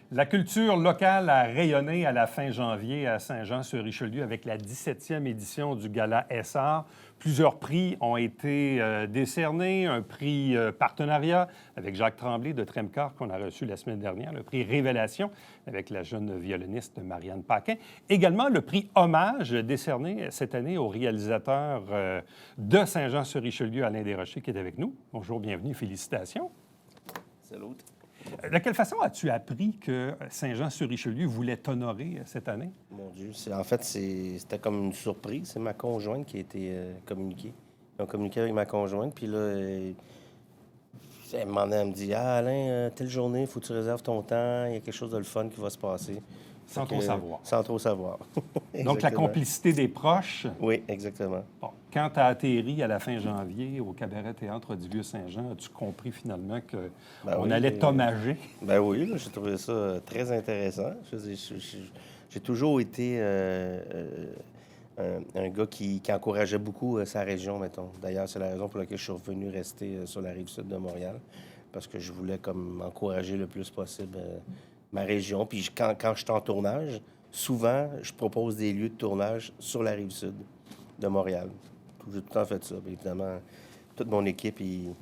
La culture locale a rayonné à la fin janvier à Saint-Jean-sur-Richelieu avec la 17e édition du Gala Essar. Plusieurs prix ont été décernés. Un prix partenariat avec Jacques Tremblay de Tremcar qu'on a reçu la semaine dernière, le prix Révélation avec la jeune violoniste Marianne Paquin. Également le prix Hommage décerné cette année au réalisateur de Saint-Jean-sur-Richelieu, Alain Desrochers, qui est avec nous. Bonjour, bienvenue, félicitations. Salut. De quelle façon as-tu appris que Saint-Jean-sur-Richelieu voulait t'honorer cette année? Mon Dieu, c'était comme une surprise. C'est ma conjointe qui a été communiquée. Ils ont communiqué avec ma conjointe, puis là, elle me dit « Ah, Alain, telle journée, il faut que tu réserves ton temps, il y a quelque chose de le fun qui va se passer. » Sans trop savoir. Sans trop savoir. Donc, la complicité des proches. Oui, exactement. Bon, quand tu as atterri à la fin janvier au Cabaret Théâtre du Vieux-Saint-Jean, as-tu compris finalement qu'on allait t'hommager? Ben oui, là, j'ai trouvé ça très intéressant. J'ai toujours été un gars qui encourageait beaucoup sa région, mettons. D'ailleurs, c'est la raison pour laquelle je suis revenu rester sur la rive sud de Montréal, parce que je voulais comme encourager le plus possible ma région. Puis quand je suis en tournage, souvent, je propose des lieux de tournage sur la rive sud de Montréal. J'ai tout le temps fait ça. Puis évidemment, toute mon équipe, ils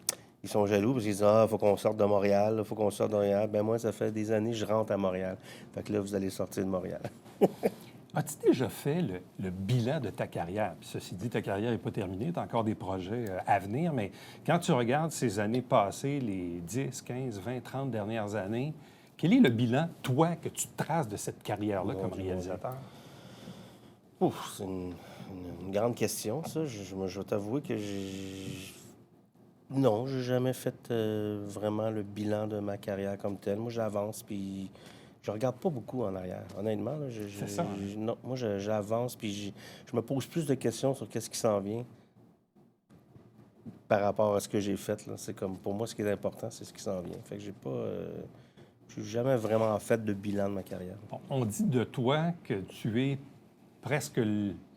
sont jaloux parce qu'ils disent « Ah, il faut qu'on sorte de Montréal, il faut qu'on sorte de Montréal. » Ben moi, ça fait des années que je rentre à Montréal. Fait que là, vous allez sortir de Montréal. As-tu déjà fait le bilan de ta carrière? Puis ceci dit, ta carrière n'est pas terminée, tu as encore des projets à venir, mais quand tu regardes ces années passées, les 10, 15, 20, 30 dernières années, quel est le bilan, toi, que tu traces de cette carrière-là comme réalisateur? Ouf, c'est une grande question, ça. Je vais t'avouer que non, j'ai jamais fait vraiment le bilan de ma carrière comme tel. Moi, j'avance, puis je regarde pas beaucoup en arrière. Honnêtement, là, C'est ça, hein? non, moi, j'avance, puis je me pose plus de questions sur qu'est-ce qui s'en vient par rapport à ce que j'ai fait, là. C'est comme, pour moi, ce qui est important, c'est ce qui s'en vient. Fait que j'ai jamais vraiment fait de bilan de ma carrière. Bon, on dit de toi que tu es presque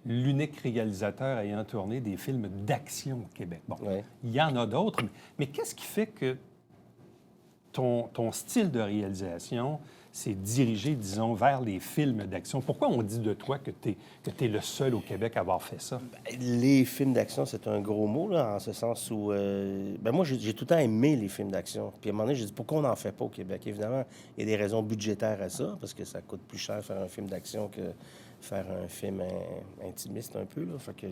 l'unique réalisateur ayant tourné des films d'action au Québec. Bon, Ouais. il y en a d'autres, mais qu'est-ce qui fait que ton style de réalisation s'est dirigé, disons, vers les films d'action? Pourquoi on dit de toi que tu es le seul au Québec à avoir fait ça? Les films d'action, c'est un gros mot, là, en ce sens où... moi, j'ai tout le temps aimé les films d'action. Puis à un moment donné, j'ai dit, pourquoi on n'en fait pas au Québec? Évidemment, il y a des raisons budgétaires à ça, parce que ça coûte plus cher faire un film d'action que faire un film intimiste un peu, là. Fait que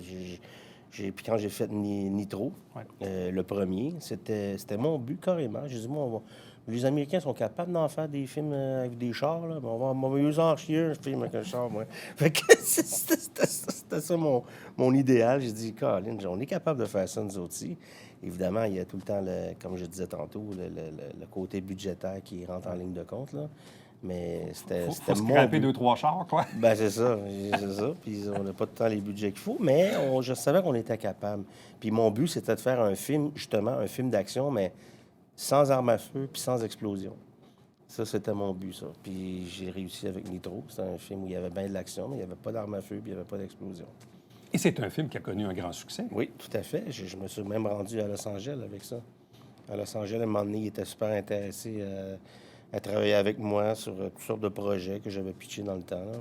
puis quand j'ai fait Nitro, le premier, c'était mon but carrément. J'ai dit, moi, les Américains sont capables d'en faire des films avec des chars, là. On va mieux en chier un film avec un char, moi. Fait que c'était ça mon idéal. J'ai dit, Colin, on est capable de faire ça, nous autres aussi. Évidemment, il y a tout le temps, comme je disais tantôt, le côté budgétaire qui rentre en ligne de compte, là. Mais c'était Faut mon scraper but. 2-3 chars, quoi. Ben c'est ça. Puis on n'a pas tout le temps les budgets qu'il faut, mais je savais qu'on était capable. Puis mon but, c'était de faire un film, justement, un film d'action, mais sans armes à feu puis sans explosion. Ça, c'était mon but, ça. Puis j'ai réussi avec Nitro. C'était un film où il y avait bien de l'action, mais il n'y avait pas d'armes à feu puis il n'y avait pas d'explosion. Et c'est un film qui a connu un grand succès. Oui, tout à fait. Je me suis même rendu à Los Angeles avec ça. À Los Angeles, à un moment donné, il était super intéressé à travailler avec moi sur toutes sortes de projets que j'avais pitchés dans le temps, là.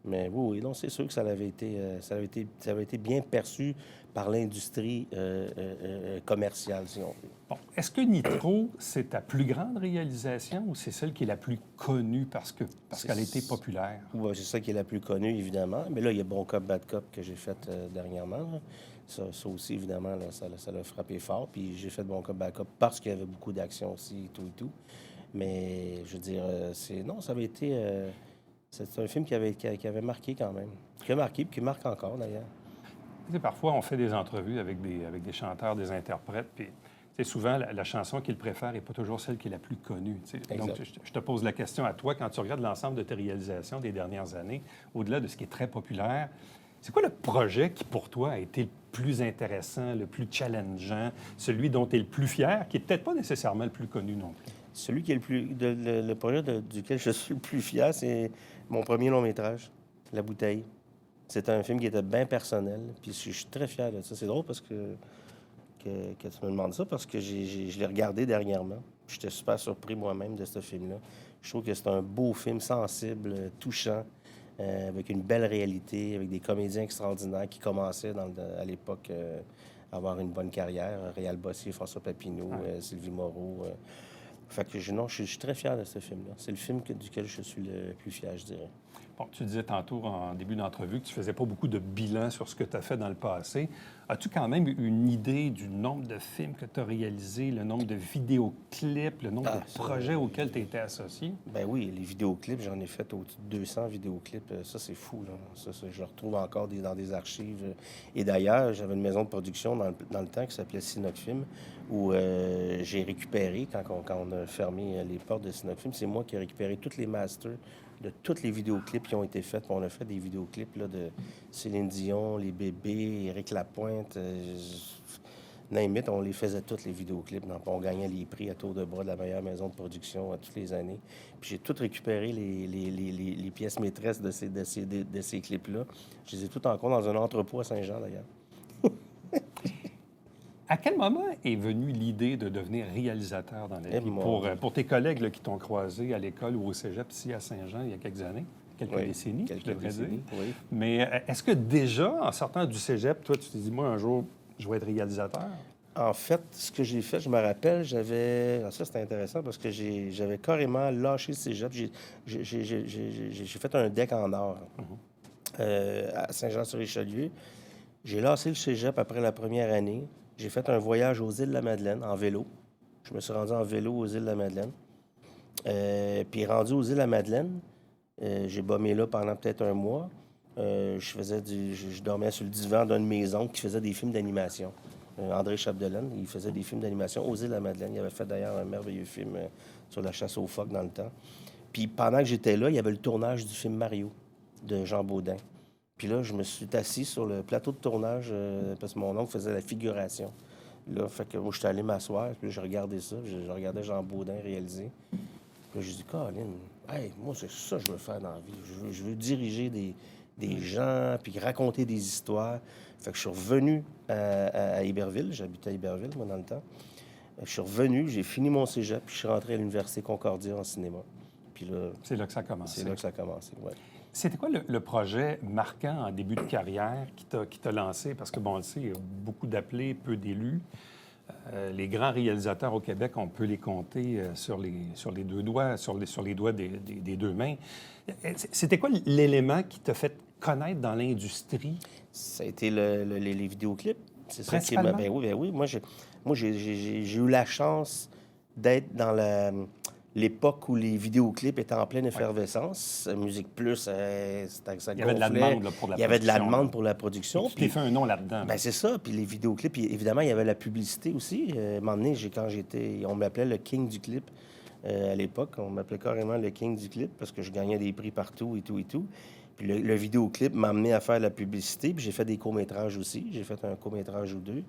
Mais oui, non, c'est sûr que ça avait été bien perçu par l'industrie commerciale, si on veut. Bon, est-ce que Nitro, c'est ta plus grande réalisation ou c'est celle qui est la plus connue parce qu'elle a été populaire? Oui, c'est ça qui est la plus connue, évidemment. Mais là, il y a Bon Cop, Bad Cop que j'ai fait dernièrement, là. Ça aussi, évidemment, là, ça l'a frappé fort. Puis j'ai fait Bon Cop, Bad Cop parce qu'il y avait beaucoup d'action aussi, et tout. Mais, je veux dire, ça avait été... c'est un film qui avait marqué quand même. Qui a marqué, puis qui marque encore, d'ailleurs. Tu sais, parfois, on fait des entrevues avec des chanteurs, des interprètes, puis souvent, la chanson qu'ils préfèrent n'est pas toujours celle qui est la plus connue. Donc, je te pose la question à toi, quand tu regardes l'ensemble de tes réalisations des dernières années, au-delà de ce qui est très populaire, c'est quoi le projet qui, pour toi, a été le plus intéressant, le plus challengeant, celui dont tu es le plus fier, qui n'est peut-être pas nécessairement le plus connu non plus? Celui qui est le projet duquel je suis le plus fier, c'est mon premier long-métrage, La Bouteille. C'était un film qui était bien personnel, puis je suis très fier de ça. C'est drôle parce que tu me demandes ça, parce que je l'ai regardé dernièrement. J'étais super surpris moi-même de ce film-là. Je trouve que c'est un beau film, sensible, touchant, avec une belle réalité, avec des comédiens extraordinaires qui commençaient à l'époque à avoir une bonne carrière. Réal Bossier, François Papineau, Sylvie Moreau. Fait que non, je suis très fier de ce film-là. C'est le film duquel je suis le plus fier, je dirais. Bon, tu disais tantôt en début d'entrevue que tu ne faisais pas beaucoup de bilan sur ce que tu as fait dans le passé. As-tu quand même une idée du nombre de films que tu as réalisés, le nombre de vidéoclips, le nombre de projets auxquels tu as été associé? Ben oui, les vidéoclips, j'en ai fait au-dessus de 200 vidéoclips. Ça, c'est fou, là. Ça, je le retrouve encore dans des archives. Et d'ailleurs, j'avais une maison de production dans le temps qui s'appelait Sinocfilm, où j'ai récupéré, quand on a fermé les portes de Sinocfilm, c'est moi qui ai récupéré tous les masters de tous les vidéoclips qui ont été faits. On a fait des vidéoclips là, de Céline Dion, Les Bébés, Éric Lapointe. Name it, on les faisait tous, les vidéoclips. Donc, on gagnait les prix à tour de bras de la meilleure maison de production toutes les années. Puis j'ai tout récupéré les pièces maîtresses de ces clips-là. Je les ai toutes encore dans un entrepôt à Saint-Jean, d'ailleurs. À quel moment est venue l'idée de devenir réalisateur dans la vie? Pour tes collègues là, qui t'ont croisé à l'école ou au cégep ici à Saint-Jean il y a quelques années, quelques décennies, je devrais dire. Oui. Mais est-ce que déjà, en sortant du cégep, toi, tu t'es dit, moi, un jour, je vais être réalisateur? En fait, ce que j'ai fait, je me rappelle, ça, c'était intéressant parce que j'avais carrément lâché le cégep. J'ai fait un deck en or à Saint-Jean-sur-Richelieu. J'ai lâché le cégep après la première année. J'ai fait un voyage aux îles de la Madeleine en vélo. Je me suis rendu en vélo aux îles de la Madeleine. Puis rendu aux îles de la Madeleine, j'ai bombé là pendant peut-être un mois. Je dormais sur le divan d'une maison qui faisait des films d'animation. André Chapdelaine, il faisait des films d'animation aux îles de la Madeleine. Il avait fait d'ailleurs un merveilleux film sur la chasse aux phoques dans le temps. Puis pendant que j'étais là, il y avait le tournage du film Mario de Jean Baudin. Puis là, je me suis assis sur le plateau de tournage parce que mon oncle faisait la figuration. Là, fait que moi, j'étais allé m'asseoir, puis là, je regardais ça, je regardais Jean Baudin réaliser. Puis là, j'ai dit, Colin, hey, moi, c'est ça que je veux faire dans la vie. Je veux diriger des gens, puis raconter des histoires. Fait que je suis revenu à Iberville. J'habitais à Iberville, moi, dans le temps. Je suis revenu, j'ai fini mon cégep, puis je suis rentré à l'Université Concordia en cinéma. Puis là... C'est là que ça a commencé. C'est là que ça a commencé, oui. C'était quoi le projet marquant en début de carrière qui t'a lancé? Parce que, bon, on le sait, il y a beaucoup d'appelés, peu d'élus. Les grands réalisateurs au Québec, on peut les compter sur les deux doigts, sur les doigts des deux mains. C'était quoi l'élément qui t'a fait connaître dans l'industrie? Ça a été les vidéoclips. C'est ça qui Principalement? Ben oui. Moi, j'ai eu la chance d'être dans l'époque où les vidéoclips étaient en pleine effervescence. Musique Plus, ça Il y avait de la demande là, pour la production. Il y avait de la demande pour la production. Tu t'es fait un nom là-dedans. Ben c'est ça. Puis les vidéoclips, puis évidemment, il y avait la publicité aussi. À un moment donné, on m'appelait le king du clip. À l'époque, on m'appelait carrément le king du clip parce que je gagnais des prix partout et tout et tout. Puis le vidéoclip m'a amené à faire la publicité. Puis j'ai fait des courts-métrages aussi. J'ai fait un court-métrage ou deux.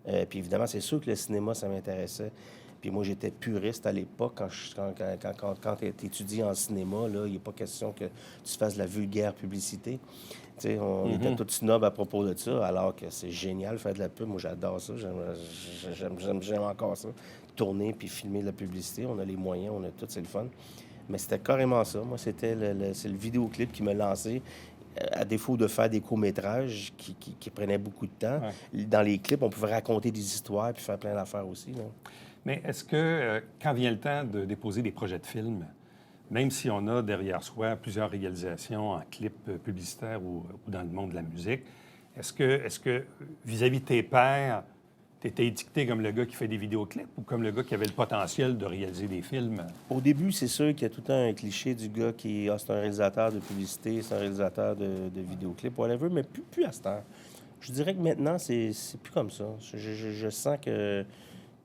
Puis évidemment, c'est sûr que le cinéma, ça m'intéressait. Puis moi, j'étais puriste à l'époque. Quand tu étudies en cinéma, là, il n'est pas question que tu fasses de la vulgaire publicité. Tu sais, on était tous snobs à propos de ça, alors que c'est génial faire de la pub. Moi, j'adore ça. J'aime encore ça. Tourner puis filmer de la publicité. On a les moyens, on a tout, c'est le fun. Mais c'était carrément ça. Moi, c'est le vidéoclip qui me lançait. À défaut de faire des courts-métrages qui prenaient beaucoup de temps, dans les clips, on pouvait raconter des histoires puis faire plein d'affaires aussi, là. Mais est-ce que, quand vient le temps de déposer des projets de films, même si on a derrière soi plusieurs réalisations en clips publicitaires ou dans le monde de la musique, est-ce que vis-à-vis de tes pairs, tu étais étiqueté comme le gars qui fait des vidéoclips ou comme le gars qui avait le potentiel de réaliser des films? Au début, c'est sûr qu'il y a tout le temps un cliché du gars qui c'est un réalisateur de publicité, c'est un réalisateur de vidéoclips, whatever, mais plus à cette heure. Je dirais que maintenant, c'est plus comme ça. Je sens que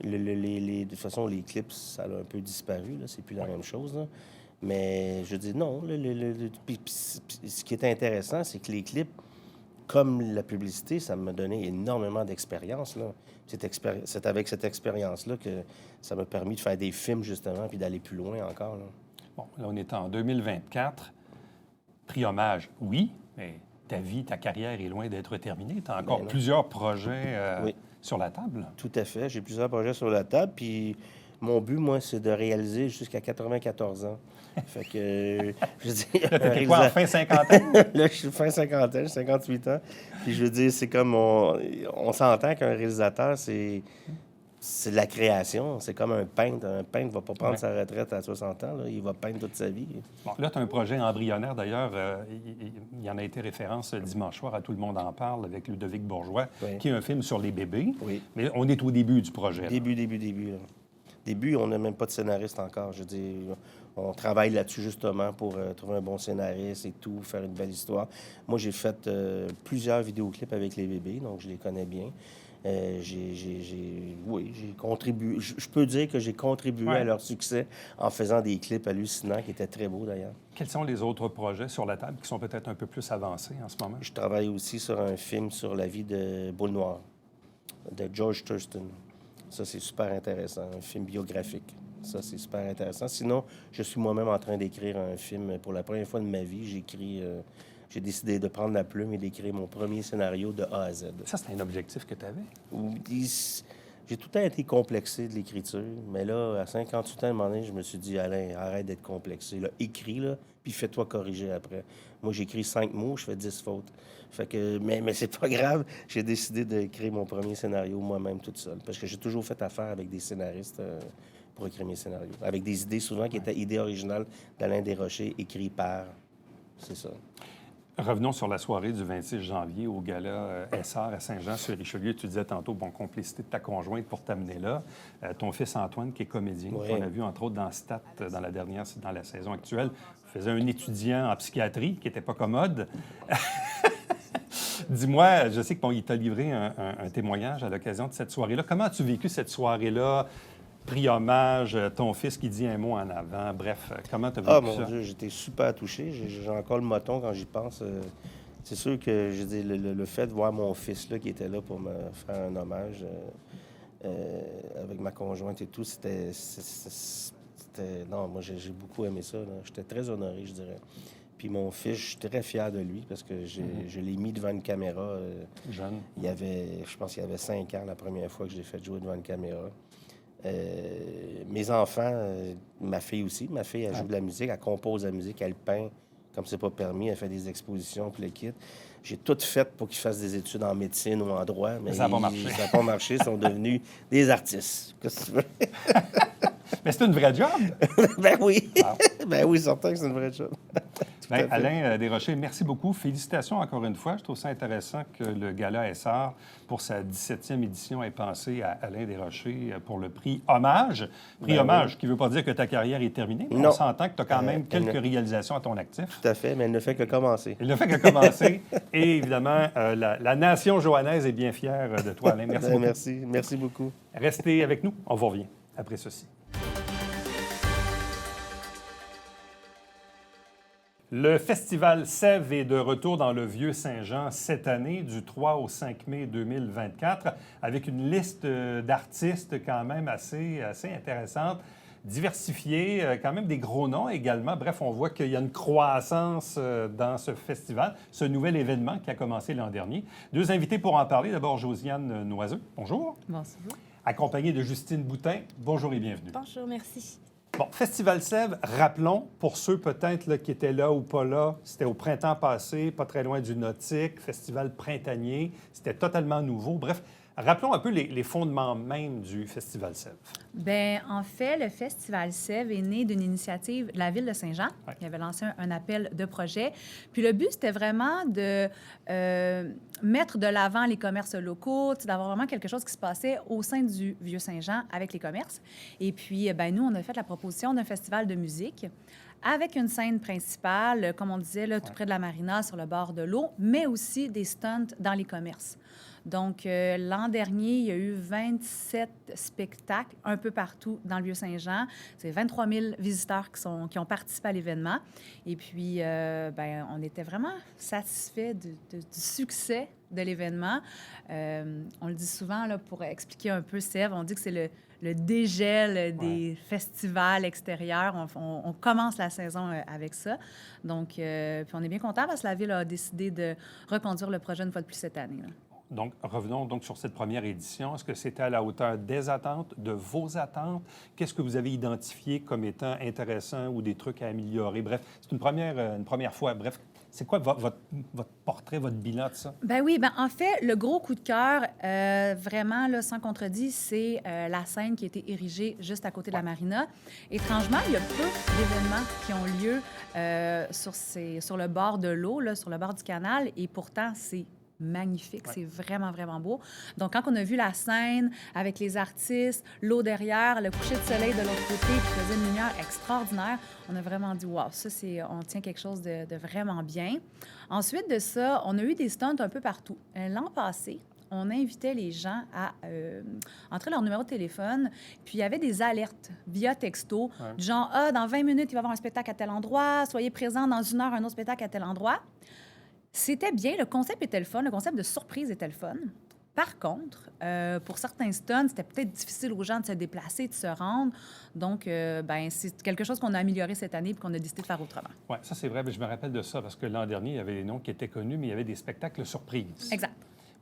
de toute façon, les clips, ça a un peu disparu. Là. C'est plus la même chose. Là. Mais je dis non. Puis ce qui est intéressant, c'est que les clips, comme la publicité, ça m'a donné énormément d'expérience. Là. C'est avec cette expérience-là que ça m'a permis de faire des films, justement, puis d'aller plus loin encore. Là. Bon, là, on est en 2024. Prix hommage, oui, mais ta vie, ta carrière est loin d'être terminée. Tu as encore plusieurs projets sur la table. Tout à fait. J'ai plusieurs projets sur la table. Puis Mon but, moi, c'est de réaliser jusqu'à 94 ans. Fait que, je veux dire... Là, t'étais quoi, en fin cinquantaine? Là, je suis fin cinquantaine, j'ai 58 ans. Puis je veux dire, c'est comme... On s'entend qu'un réalisateur, c'est de la création. C'est comme un peintre. Un peintre ne va pas prendre sa retraite à 60 ans. Là. Il va peindre toute sa vie. Bon, là, tu as un projet embryonnaire. D'ailleurs, il y en a été référence dimanche soir à Tout le monde en parle avec Ludovic Bourgeois, qui est un film sur les bébés. Oui. Mais on est au début du projet. Début. Là. Début, on n'a même pas de scénariste encore. Je veux dire, on travaille là-dessus justement pour trouver un bon scénariste et tout, faire une belle histoire. Moi, j'ai fait plusieurs vidéoclips avec les bébés, donc je les connais bien. J'ai contribué. Je peux dire que j'ai contribué à leur succès en faisant des clips hallucinants qui étaient très beaux d'ailleurs. Quels sont les autres projets sur la table qui sont peut-être un peu plus avancés en ce moment? Je travaille aussi sur un film sur la vie de Boule Noire, de George Thurston. Ça, c'est super intéressant, un film biographique. Ça, c'est super intéressant. Sinon, je suis moi-même en train d'écrire un film. Pour la première fois de ma vie, j'ai décidé de prendre la plume et d'écrire mon premier scénario de A à Z. Ça, c'est un objectif que tu avais? J'ai tout le temps été complexé de l'écriture, mais là, à 58 ans, à un moment donné, je me suis dit, Alain, arrête d'être complexé. Là, écris, là, puis fais-toi corriger après. Moi, j'écris 5 mots, je fais 10 fautes. Fait que, mais c'est pas grave. J'ai décidé d'écrire mon premier scénario moi-même toute seule. Parce que j'ai toujours fait affaire avec des scénaristes pour écrire mes scénarios. Avec des idées souvent qui étaient idées originales d'Alain Desrochers, écrites par... C'est ça. Revenons sur la soirée du 26 janvier au gala Essar à Saint-Jean-sur-Richelieu. Tu disais tantôt, complicité de ta conjointe pour t'amener là. Ton fils Antoine, qui est comédien, qu'on a vu entre autres dans Stat dans la saison actuelle, faisait un étudiant en psychiatrie qui n'était pas commode. Dis-moi, je sais qu'il t'a livré un témoignage à l'occasion de cette soirée-là. Comment as-tu vécu cette soirée-là? Pris hommage, ton fils qui dit un mot en avant. Bref, comment tu as vécu ça? Ah, mon Dieu, j'étais super touché. J'ai encore le moton quand j'y pense. C'est sûr que, je dis, le fait de voir mon fils là, qui était là pour me faire un hommage avec ma conjointe et tout, c'était... Non, moi, j'ai beaucoup aimé ça. J'étais très honoré, je dirais. Puis mon fils, je suis très fier de lui parce que je l'ai mis devant une caméra. Jeune. Je pense qu'il y avait 5 ans la première fois que je l'ai fait jouer devant une caméra. Mes enfants, ma fille aussi, elle joue de la musique, elle compose de la musique, elle peint comme c'est pas permis, elle fait des expositions, puis le kit. J'ai tout fait pour qu'ils fassent des études en médecine ou en droit, mais ça n'a pas marché. Ça n'a pas marché, ils sont devenus des artistes. Qu'est-ce que tu veux? Mais c'est une vraie job! Ben oui! Wow. Ben oui, certain que c'est une vraie job. Bien, Alain Desrochers, merci beaucoup. Félicitations encore une fois. Je trouve ça intéressant que le Gala Essar, pour sa 17e édition, ait pensé à Alain Desrochers pour le prix Hommage. Prix Hommage, qui ne veut pas dire que ta carrière est terminée, mais on s'entend que tu as quand même quelques réalisations à ton actif. Tout à fait, mais elle ne fait que commencer. Elle ne fait que commencer. Et évidemment, la nation johannaise est bien fière de toi, Alain. Merci beaucoup. Merci beaucoup. Restez avec nous. On vous revient après ceci. Le Festival Sève est de retour dans le Vieux-Saint-Jean cette année, du 3 au 5 mai 2024, avec une liste d'artistes quand même assez intéressante, diversifiée, quand même des gros noms également. Bref, on voit qu'il y a une croissance dans ce festival, ce nouvel événement qui a commencé l'an dernier. Deux invités pour en parler. D'abord, Josiane Noiseux. Bonjour. Bonjour. Accompagnée de Justine Boutin. Bonjour et bienvenue. Bonjour, merci. Bon, Festival Sève, rappelons, pour ceux peut-être là, qui étaient là ou pas là, c'était au printemps passé, pas très loin du Nautique, festival printanier, c'était totalement nouveau. Bref, rappelons un peu les fondements même du Festival Sève. Bien, en fait, le Festival Sève est né d'une initiative de la Ville de Saint-Jean, qui avait lancé un appel de projet. Puis le but, c'était vraiment de mettre de l'avant les commerces locaux, d'avoir vraiment quelque chose qui se passait au sein du Vieux-Saint-Jean avec les commerces. Et puis, bien, nous, on a fait la proposition d'un festival de musique avec une scène principale, comme on disait, là, tout près de la marina, sur le bord de l'eau, mais aussi des stunts dans les commerces. Donc, l'an dernier, il y a eu 27 spectacles un peu partout dans le Vieux-Saint-Jean. C'est 23 000 visiteurs qui ont participé à l'événement. Et puis, bien, on était vraiment satisfaits du succès de l'événement. On le dit souvent, là, pour expliquer un peu Sève, on dit que c'est le dégel des festivals extérieurs. On commence la saison avec ça. Donc, puis on est bien content parce que la Ville a décidé de reconduire le projet une fois de plus cette année, là. Donc, revenons donc sur cette première édition. Est-ce que c'était à la hauteur des attentes, de vos attentes? Qu'est-ce que vous avez identifié comme étant intéressant ou des trucs à améliorer? Bref, c'est une première fois. Bref, c'est quoi votre portrait, votre bilan de ça? Ben oui, ben en fait, le gros coup de cœur, vraiment, là, sans contredit, c'est la scène qui a été érigée juste à côté de la marina. Étrangement, il y a peu d'événements qui ont lieu sur le bord de l'eau, là, sur le bord du canal, et pourtant, c'est magnifique, c'est vraiment, vraiment beau. Donc, quand on a vu la scène avec les artistes, l'eau derrière, le coucher de soleil de l'autre côté qui faisait une lumière extraordinaire, on a vraiment dit, wow, ça, on tient quelque chose de vraiment bien. Ensuite de ça, on a eu des stunts un peu partout. L'an passé, on invitait les gens à entrer leur numéro de téléphone, puis il y avait des alertes via texto, du genre, ah, dans 20 minutes, il va y avoir un spectacle à tel endroit, soyez présents dans 1 heure, un autre spectacle à tel endroit. C'était bien, le concept était le fun, le concept de surprise était le fun. Par contre, pour certains stunts, c'était peut-être difficile aux gens de se déplacer, de se rendre. Donc, ben, c'est quelque chose qu'on a amélioré cette année et qu'on a décidé de faire autrement. Oui, ça c'est vrai. Mais je me rappelle de ça parce que l'an dernier, il y avait des noms qui étaient connus, mais il y avait des spectacles surprises. Exact.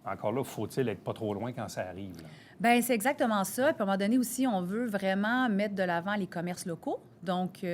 Encore là, faut-il être pas trop loin quand ça arrive? Bien, c'est exactement ça. Puis à un moment donné aussi, on veut vraiment mettre de l'avant les commerces locaux. Donc,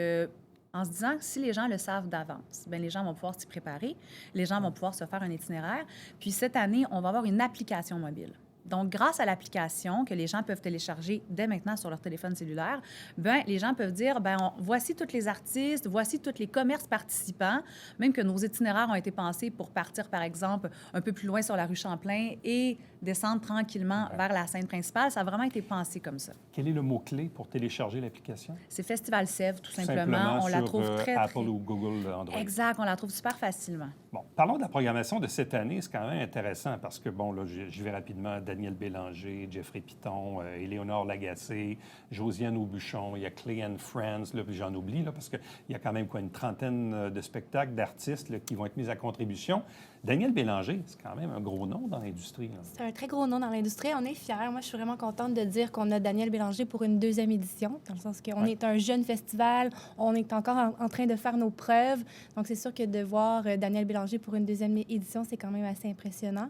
en se disant que si les gens le savent d'avance, bien, les gens vont pouvoir s'y préparer, les gens vont pouvoir se faire un itinéraire. Puis cette année, on va avoir une application mobile. Donc, grâce à l'application que les gens peuvent télécharger dès maintenant sur leur téléphone cellulaire, bien, les gens peuvent dire, bien, voici tous les artistes, voici tous les commerces participants, même que nos itinéraires ont été pensés pour partir, par exemple, un peu plus loin sur la rue Champlain et descendre tranquillement vers la scène principale. Ça a vraiment été pensé comme ça. Quel est le mot-clé pour télécharger l'application? C'est Festival Sèvres, tout simplement. On la trouve très, Apple très... ou Google Android. Exact, on la trouve super facilement. Bon, parlons de la programmation de cette année. C'est quand même intéressant parce que, bon, là, je vais rapidement. Daniel Bélanger, Jeffrey Piton, Éléonore Lagacé, Josiane Aubuchon, il y a Clay and Friends, là, puis j'en oublie, là, parce qu'il y a quand même une trentaine de spectacles, d'artistes là, qui vont être mis à contribution. Daniel Bélanger, c'est quand même un gros nom dans l'industrie. C'est un très gros nom dans l'industrie. On est fiers. Moi, je suis vraiment contente de dire qu'on a Daniel Bélanger pour une 2e édition, dans le sens qu'on est un jeune festival, on est encore en train de faire nos preuves. Donc, c'est sûr que de voir Daniel Bélanger pour une 2e édition, c'est quand même assez impressionnant.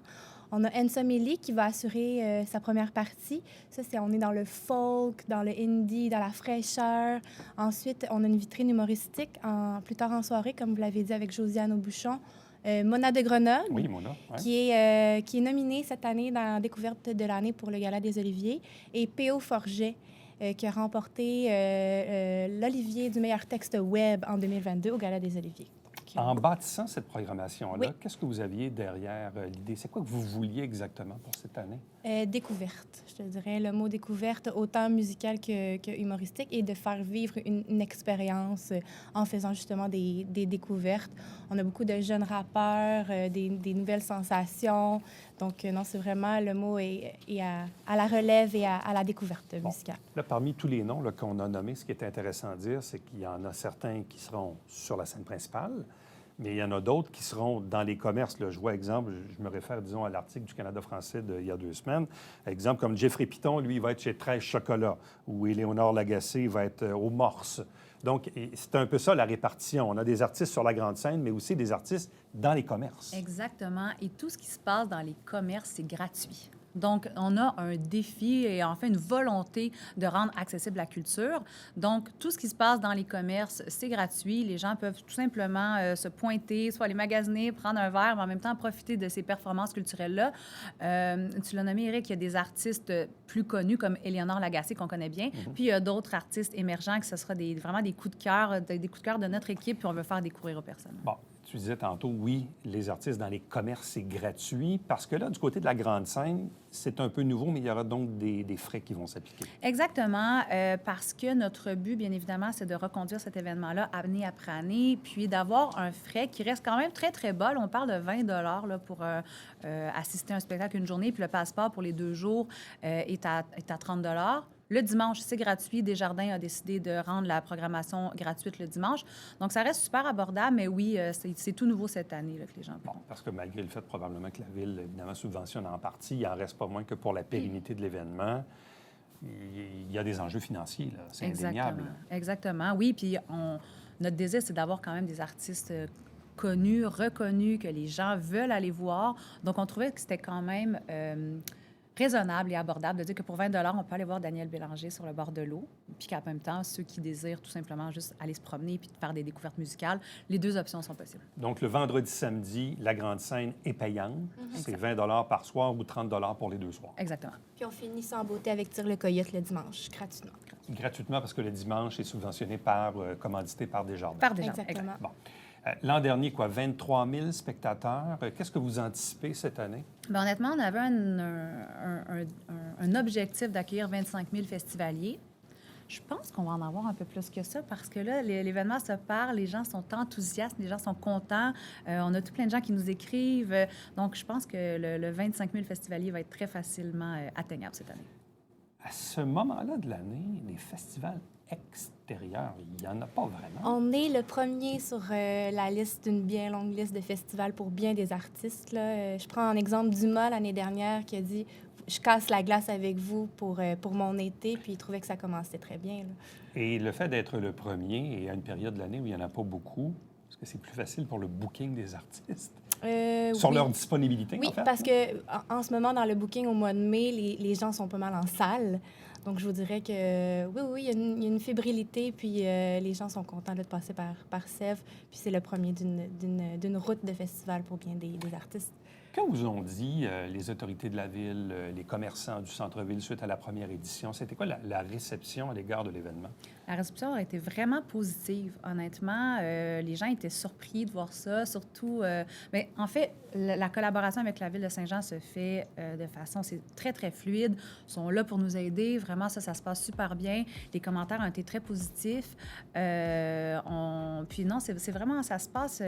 On a Ensa Meli qui va assurer sa première partie. Ça, on est dans le folk, dans le indie, dans la fraîcheur. Ensuite, on a une vitrine humoristique plus tard en soirée, comme vous l'avez dit, avec Josiane Aubuchon. Mona de Grenoble, oui, Mona, qui est nominée cette année dans la découverte de l'année pour le Gala des Oliviers, et P.O. Forget, qui a remporté l'Olivier du meilleur texte web en 2022 au Gala des Oliviers. En bâtissant cette programmation-là, Oui. qu'est-ce que vous aviez derrière l'idée? C'est quoi que vous vouliez exactement pour cette année? Découverte, je te dirais. Le mot découverte, autant musical que humoristique, et de faire vivre une expérience en faisant justement des découvertes. On a beaucoup de jeunes rappeurs, des nouvelles sensations. Donc, non, c'est vraiment, le mot est à la relève et à la découverte musicale. Là, parmi tous les noms là, qu'on a nommés, ce qui est intéressant à dire, c'est qu'il y en a certains qui seront sur la scène principale, mais il y en a d'autres qui seront dans les commerces. Là, je vois, exemple, je me réfère, disons, à l'article du Canada français d'il y a 2 semaines. Exemple, comme Jeffrey Piton, lui, il va être chez 13 Chocolats, ou Éléonore Lagacé va être au Morse. Donc, c'est un peu ça, la répartition. On a des artistes sur la grande scène, mais aussi des artistes dans les commerces. Exactement. Et tout ce qui se passe dans les commerces, c'est gratuit. Donc, on a un défi et enfin une volonté de rendre accessible la culture. Donc, tout ce qui se passe dans les commerces, c'est gratuit. Les gens peuvent tout simplement se pointer, soit aller magasiner, prendre un verre, mais en même temps profiter de ces performances culturelles-là. Tu l'as nommé, Éric, il y a des artistes plus connus comme Éléonore Lagacé, qu'on connaît bien. Puis, il y a d'autres artistes émergents que ce sera vraiment des coups de cœur, de notre équipe, puis on veut faire découvrir aux personnes. Bon. Tu disais tantôt, oui, les artistes dans les commerces, c'est gratuit, parce que là, du côté de la grande scène, c'est un peu nouveau, mais il y aura donc des frais qui vont s'appliquer. Exactement, parce que notre but, bien évidemment, c'est de reconduire cet événement-là année après année, puis d'avoir un frais qui reste quand même très, très bas. Là, on parle de 20 là, pour assister à un spectacle une journée, puis le passeport pour les 2 jours est à 30 Le dimanche, c'est gratuit. Desjardins a décidé de rendre la programmation gratuite le dimanche. Donc, ça reste super abordable, mais oui, c'est tout nouveau cette année là, que les gens Bon, parce que malgré le fait probablement que la Ville, évidemment, subventionne en partie, il n'en reste pas moins que pour la pérennité de l'événement, il y a des enjeux financiers, là. C'est indéniable. Exactement, oui. Puis notre désir, c'est d'avoir quand même des artistes connu, reconnu, que les gens veulent aller voir. Donc, on trouvait que c'était quand même raisonnable et abordable de dire que pour 20 $ on peut aller voir Daniel Bélanger sur le bord de l'eau, puis qu'en même temps, ceux qui désirent tout simplement juste aller se promener puis faire des découvertes musicales, les deux options sont possibles. Donc, le vendredi, samedi, la grande scène est payante. C'est 20 $ par soir ou 30 $ pour les 2 soirs. Exactement. Puis on finit ça en beauté avec Tire le Coyote le dimanche, gratuitement. Gratuitement parce que le dimanche est subventionné par, commandité par Desjardins. Par déjà. Exactement. Bon. L'an dernier, 23 000 spectateurs. Qu'est-ce que vous anticipez cette année? Bien, honnêtement, on avait un objectif d'accueillir 25 000 festivaliers. Je pense qu'on va en avoir un peu plus que ça parce que là, l'événement se parle, les gens sont enthousiastes, les gens sont contents. On a tout plein de gens qui nous écrivent. Donc, je pense que le 25 000 festivaliers va être très facilement atteignable cette année. À ce moment-là de l'année, les festivals extérieurs, il n'y en a pas vraiment. On est le premier sur la liste d'une bien longue liste de festivals pour bien des artistes. Là. Je prends un exemple Dumas l'année dernière qui a dit « Je casse la glace avec vous pour mon été », puis il trouvait que ça commençait très bien. Là. Et le fait d'être le premier et à une période de l'année où il n'y en a pas beaucoup, est-ce que c'est plus facile pour le booking des artistes? Sur oui. leur disponibilité, Oui, en fait? parce que en ce moment, dans le booking au mois de mai, les gens sont pas mal en salle. Donc, je vous dirais que oui, il y a une fébrilité, puis les gens sont contents de passer par Sèvres. Puis c'est le premier d'une route de festival pour bien des artistes. Que vous ont dit les autorités de la ville, les commerçants du centre-ville suite à la première édition? C'était quoi la réception à l'égard de l'événement? La réception a été vraiment positive, honnêtement. Les gens étaient surpris de voir ça, surtout... mais en fait, la collaboration avec la Ville de Saint-Jean se fait de façon... C'est très, très fluide. Ils sont là pour nous aider. Vraiment, ça se passe super bien. Les commentaires ont été très positifs. Puis non, c'est vraiment... Ça se passe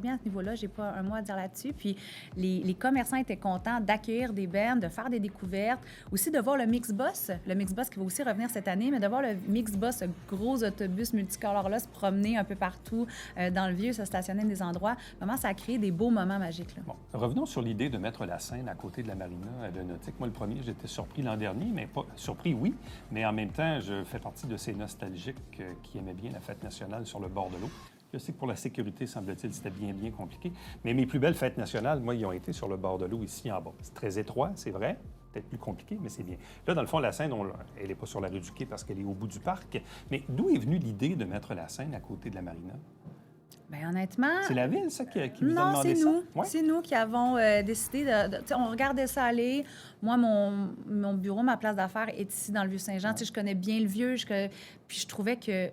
bien à ce niveau-là. J'ai pas un mot à dire là-dessus. Puis les commerçants étaient contents d'accueillir des bands, de faire des découvertes, aussi de voir le Mixbus. Le Mixbus qui va aussi revenir cette année, mais de voir le Mixbus, ce gros autobus multicolore-là, se promener un peu partout dans le vieux, se stationner dans des endroits. Vraiment, ça a créé des beaux moments magiques. Là. Bon, revenons sur l'idée de mettre la scène à côté de la marina de Nautique. Moi, le premier, j'étais surpris l'an dernier, mais pas surpris, oui, mais en même temps, je fais partie de ces nostalgiques qui aimaient bien la fête nationale sur le bord de l'eau. Je sais que pour la sécurité, semble-t-il, c'était bien compliqué. Mais mes plus belles fêtes nationales, moi, ils ont été sur le bord de l'eau, ici en bas. C'est très étroit, c'est vrai. Peut-être plus compliqué, mais c'est bien. Là, dans le fond, la scène, elle n'est pas sur la rue du Quai parce qu'elle est au bout du parc. Mais d'où est venue l'idée de mettre la scène à côté de la marina? Bien, honnêtement... C'est la ville, ça, qui vous a non, demandé c'est ça? nous. Ouais? C'est nous qui avons décidé de on regardait ça aller. Moi, mon bureau, ma place d'affaires est ici dans le Vieux-Saint-Jean. Tu sais, je connais bien le Vieux. Puis je trouvais que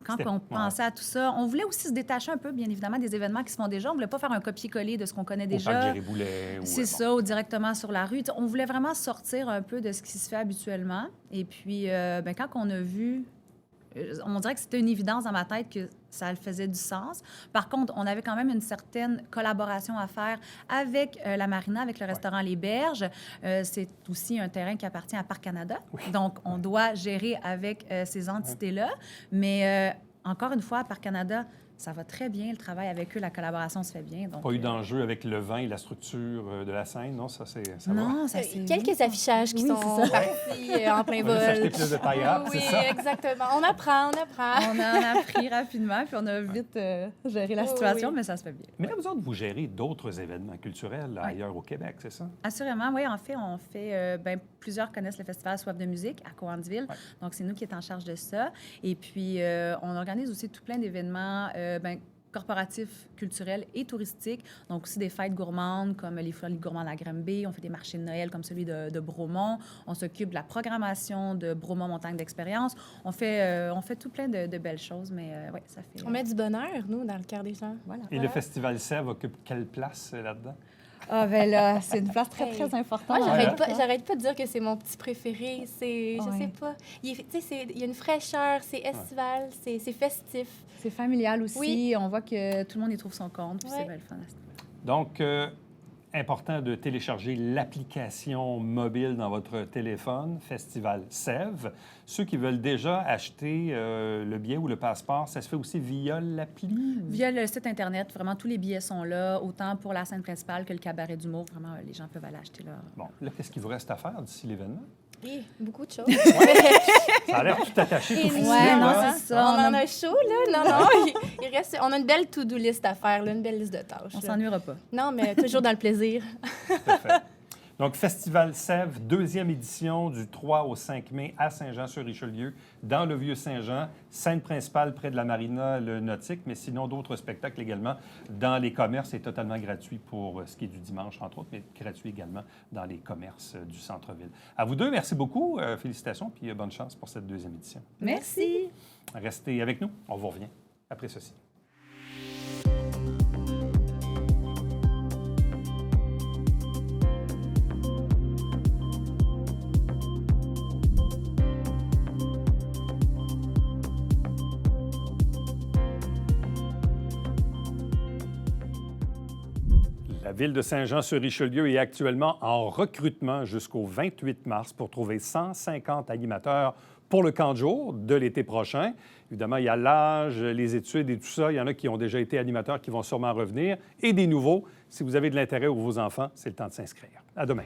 quand on pensait à tout ça, on voulait aussi se détacher un peu, bien évidemment, des événements qui se font déjà. On ne voulait pas faire un copier-coller de ce qu'on connaît déjà. Au parc Géry-Boulet. C'est ça, ou directement sur la rue. On voulait vraiment sortir un peu de ce qui se fait habituellement. Et puis, quand on a vu... On dirait que c'était une évidence dans ma tête que ça faisait du sens. Par contre, on avait quand même une certaine collaboration à faire avec la marina, avec le restaurant Les Berges. C'est aussi un terrain qui appartient à Parc Canada. Oui. Donc, on doit gérer avec ces entités-là. Mais encore une fois, Parc Canada, ça va très bien, le travail avec eux, la collaboration se fait bien. Donc, Pas eu d'enjeu avec le vin et la structure de la scène, non? Ça va? non, ça c'est... Quelques affichages qui Oui, sont c'est ça. partis en plein On va juste acheter vol. plus de taille-up, Oui, c'est ça? exactement. On apprend. On en a appris rapidement, puis on a vite géré la Oui, situation, oui. mais ça se fait bien. Mais là, vous autres, vous gérez d'autres événements culturels là, Oui. ailleurs au Québec, c'est ça? Assurément, oui. En fait, plusieurs connaissent le festival Soif de musique à Cowansville. Ouais. Donc, c'est nous qui sommes en charge de ça. Et puis, on organise aussi tout plein d'événements corporatifs, culturels et touristiques. Donc, aussi des fêtes gourmandes comme les Folies gourmandes à Granby. On fait des marchés de Noël comme celui de Bromont. On s'occupe de la programmation de Bromont Montagne d'Expérience. On fait tout plein de belles choses, mais oui, ça fait... On met du bonheur, nous, dans le cœur des gens. Voilà. Et le Festival Sèvres occupe quelle place là-dedans? Ah, ben là, c'est une place très, très importante. Moi, Ouais. j'arrête pas de dire que c'est mon petit préféré. Je Ouais. sais pas. Il y a une fraîcheur, c'est estival, c'est festif. C'est familial aussi. Oui. On voit que tout le monde y trouve son compte, puis Ouais. c'est bien le fun. Donc, important de télécharger l'application mobile dans votre téléphone, Festival Sève. Ceux qui veulent déjà acheter le billet ou le passeport, ça se fait aussi via l'appli? Via le site Internet, vraiment, tous les billets sont là, autant pour la scène principale que le cabaret d'humour. Vraiment, les gens peuvent aller acheter leur... Bon, là, qu'est-ce qu'il vous reste à faire d'ici l'événement? Oui, beaucoup de choses. Ça a l'air tout attaché, tout ficelé, Ouais, non, là. c'est ça. On en a chaud, là. Non. Il reste... On a une belle to-do list à faire, là, une belle liste de tâches. On là. s'ennuiera pas. Non, mais toujours dans le plaisir. Parfait. Donc, Festival Sève, 2e édition du 3 au 5 mai à Saint-Jean-sur-Richelieu, dans le Vieux-Saint-Jean, scène principale près de la marina, le nautique, mais sinon d'autres spectacles également dans les commerces. C'est totalement gratuit pour ce qui est du dimanche, entre autres, mais gratuit également dans les commerces du centre-ville. À vous deux, merci beaucoup. Félicitations, puis bonne chance pour cette 2e édition. Merci. Restez avec nous. On vous revient après ceci. La ville de Saint-Jean-sur-Richelieu est actuellement en recrutement jusqu'au 28 mars pour trouver 150 animateurs pour le camp de jour de l'été prochain. Évidemment, il y a l'âge, les études et tout ça. Il y en a qui ont déjà été animateurs qui vont sûrement revenir et des nouveaux. Si vous avez de l'intérêt pour vos enfants, c'est le temps de s'inscrire. À demain.